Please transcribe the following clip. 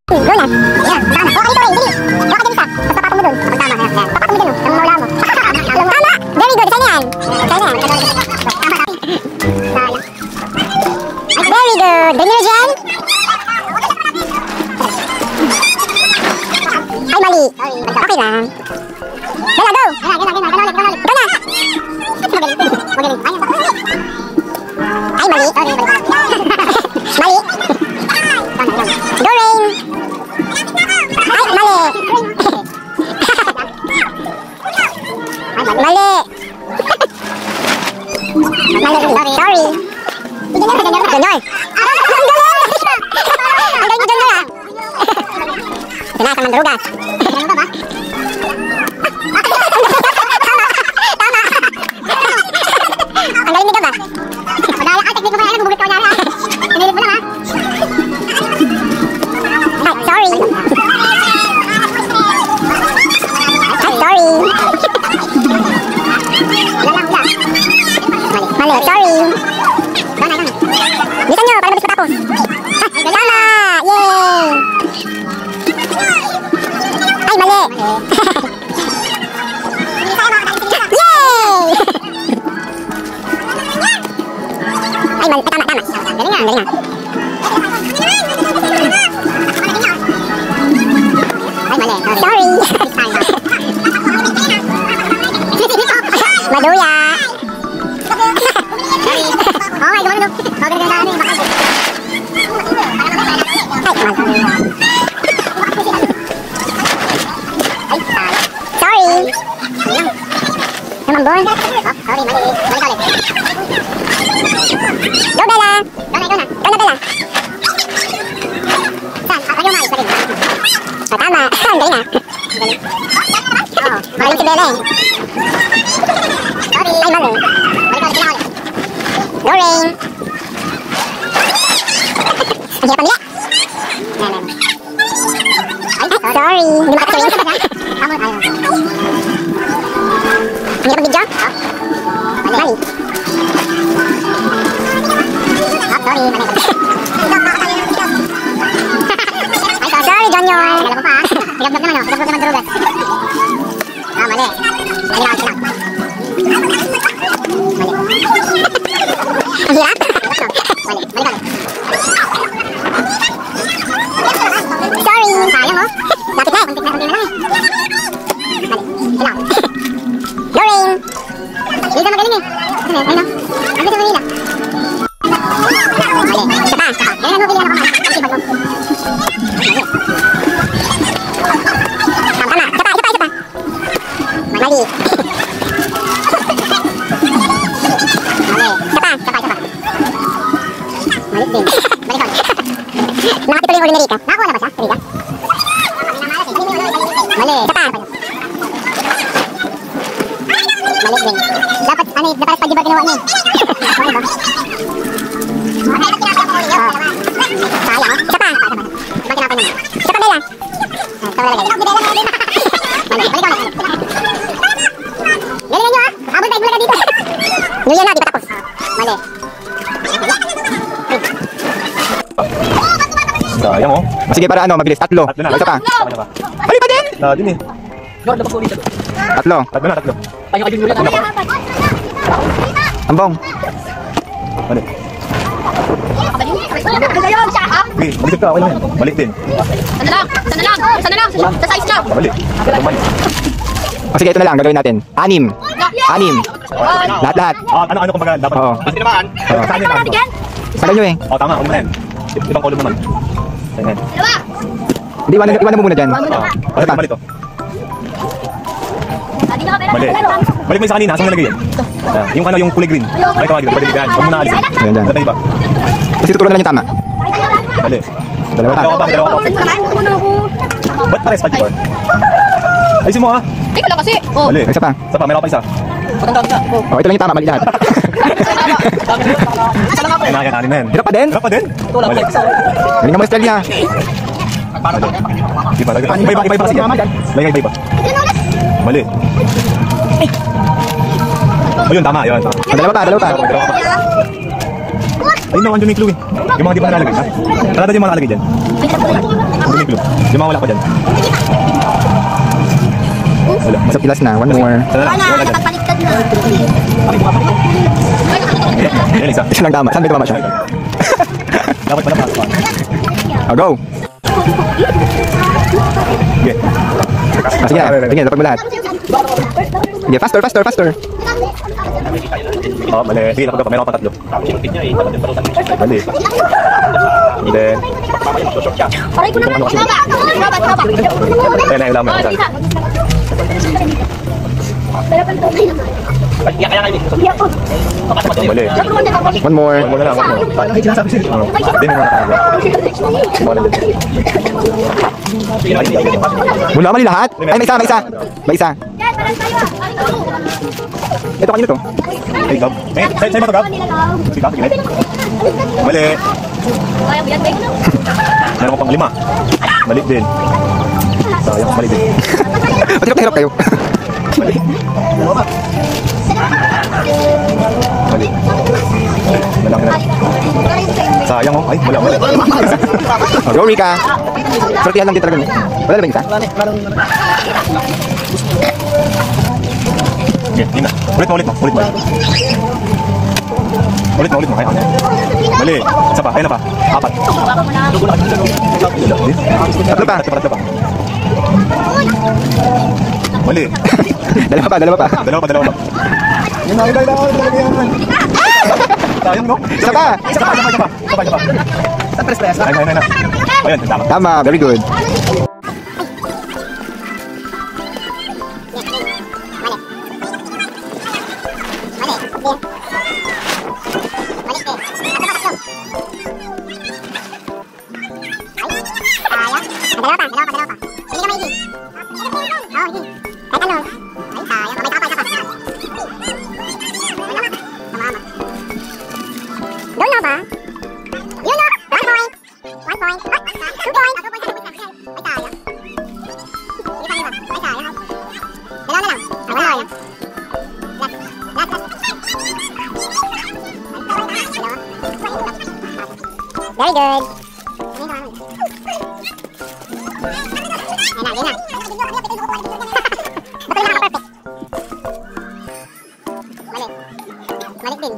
Go na. Ayan, tama. O, kanito rin, bilis. Baka dyan isa. Tapos papatong mo dun. Tama, ayan. Papatong mo dun, ang maula mo. Tama! Very good, isa yan. Isa yan. Very good. Bring nyo dyan. Ay, mali. Okay lang. Gala, go. Go na. Ay, mali. Mali. Go, Rain. Ay, mali. Mali. Mali. Sorry. Junior. Ang galing ni Junior, ah. Sila sa mandrugas. Ang galing ni Gab, ah. Madala ka, teknik mo kaya, bubukit ka kanya, ah. Pinilit mo lang, ah. Ay, sorry. Ay, sorry. Mali, sorry. Bilisan nyo, para mabilis matapos. Tama! Yay! Ay, mali! Yay! Ay, mali. Tama, tama. Galing nga, galing nga. Ay, mali. Sorry. Maduya. Okay, gumano. Okay, gumano. Sorry. Naman, boy. Sorry, mali. Mali ulit. Go, Bella. Go na, Bella. Saan? Ayaw mais, lagi. Tama. Ang galing, ah. Magaling si Bella, eh. Sorry. Ay, mali. Go, Rain. Ang hirap nila. Ay, sorry. Hindi makakasawin. Ang hirap ang video? Mali. Sorry, mali. Sorry, Junior. Alam mo pa, ha? Nagablag naman, oh. Nagablag naman drugas. Mali. Ang hirap. Ang hirap? Mali. Sorry. Sayang, oh. Lapit na, kunti na lang, eh. Mali. Go, Rain. Lisa, magaling, eh. Ayun, no? Ang gusto mo nila. Mali. Isa pa. Ganyan mo, pilihan ako, man. Ang sipag mo. Mali. Tama. Isa pa. Mali. Malit din. Balik ako. Nakatituloy yung uli ni Rika. Nakakuha na ba siya? Rika? Mali. Sapa. Malit din. Dapat, dapat pa di ba ginawa niya? Ano ba? Sayang, oh. Sapa. Ibang kinapay naman. Sapa, Bella. Sapa, Bella. Mali. Balik ako. Galingan nyo, ah. Abot tayo bulaga dito. New Year na, di pa tapos. Mali. Sayang, oh. Sige, para ano, mabilis. Tatlo. Isa pa. Mali pa din? Din, eh. Tatlo. Tatlo. Ambong. Mali. Okay, balik ka. Okay lang yan. Mali din. Sana lang. Sa size lang. Mali. O sige, ito na lang. Gagawin natin. 6. 6. Lahat. Ano kumbaga dapat? Oo. Kasi naman. Saan yun? Sabi nyo, eh. Tama. Ulo mo na yan. Ibang kolom naman. Ayan. Hindi, iwanan mo muna dyan. Balik mali to. Mali. Balik mo yung sa kanina. Saan nalagay yan? Yung kulay green. Ay, tawagin. Pwede bigyan. Huwag mo na alisin. Ayan, dyan. Natay ba? Kasi tuturo na lang yung tama. Mali. Dalawa pa. Dalawa pa. Ba't pares pa, Chikor? Ayusin mo, ha? Ikaw lang kasi. Mali. Isa pa. Meron pa isa. Ito lang yung tama. Mali lahat. Nakakanin na yan. Hirap pa din? Mali. Galing mo style niya. Iba kasi yan. Lagay iba. Mali. Ayun, tama. Dalawa pa. Ayun na, andun may clue, eh. Yung mga di ba nakalagay, ha? Tara din yung mga nakalagay dyan. Yung clue. Yung mga wala pa dyan. Wala. Sa pilas na. One more. Sana lang. Wala dyan. Baliktad na. Yan, isa. Isa lang tama. Saan may tumama siya? Dapat pala pa. Oh, go! Okay. Sige na. Sige, dapat mo lahat. Sige, faster, faster, faster. Oh, mali. Sige, napag pa. Meron akong tatlo. Mali. Hindi. Aray ko naman. Haba. Ayan na, yung lamang. Mali. One more. One more na lang. One more. Hindi mo na. Wala mali lahat? Ay, may isa, may isa. May isa. Ito kanino to? Hey, Gab. Sa'yo ba ito, Gab? Sige, Gab. Sige. Mali. Meron ko pang 5. Mali din. Sayang, mali din. Hirap na hirap kayo. Mali. Mali. Malaki na. Sayang, oh. Ay, wala. Oh, go, Rika. Sortihan lang din talaga. Wala na ba yung isa? Okay, yun na. Ulit mo. Ulit mo. Kaya. Mali. Isa pa. Ayun na pa. 4. Tatlo pa. Tatlo pa. Mali. Dalawa pa. Dalawa pa. Yun na, talaga yan. Sayang, no? Isa pa. Ayun na. Ayun, tama. Tama, very good. Very good. Malik din.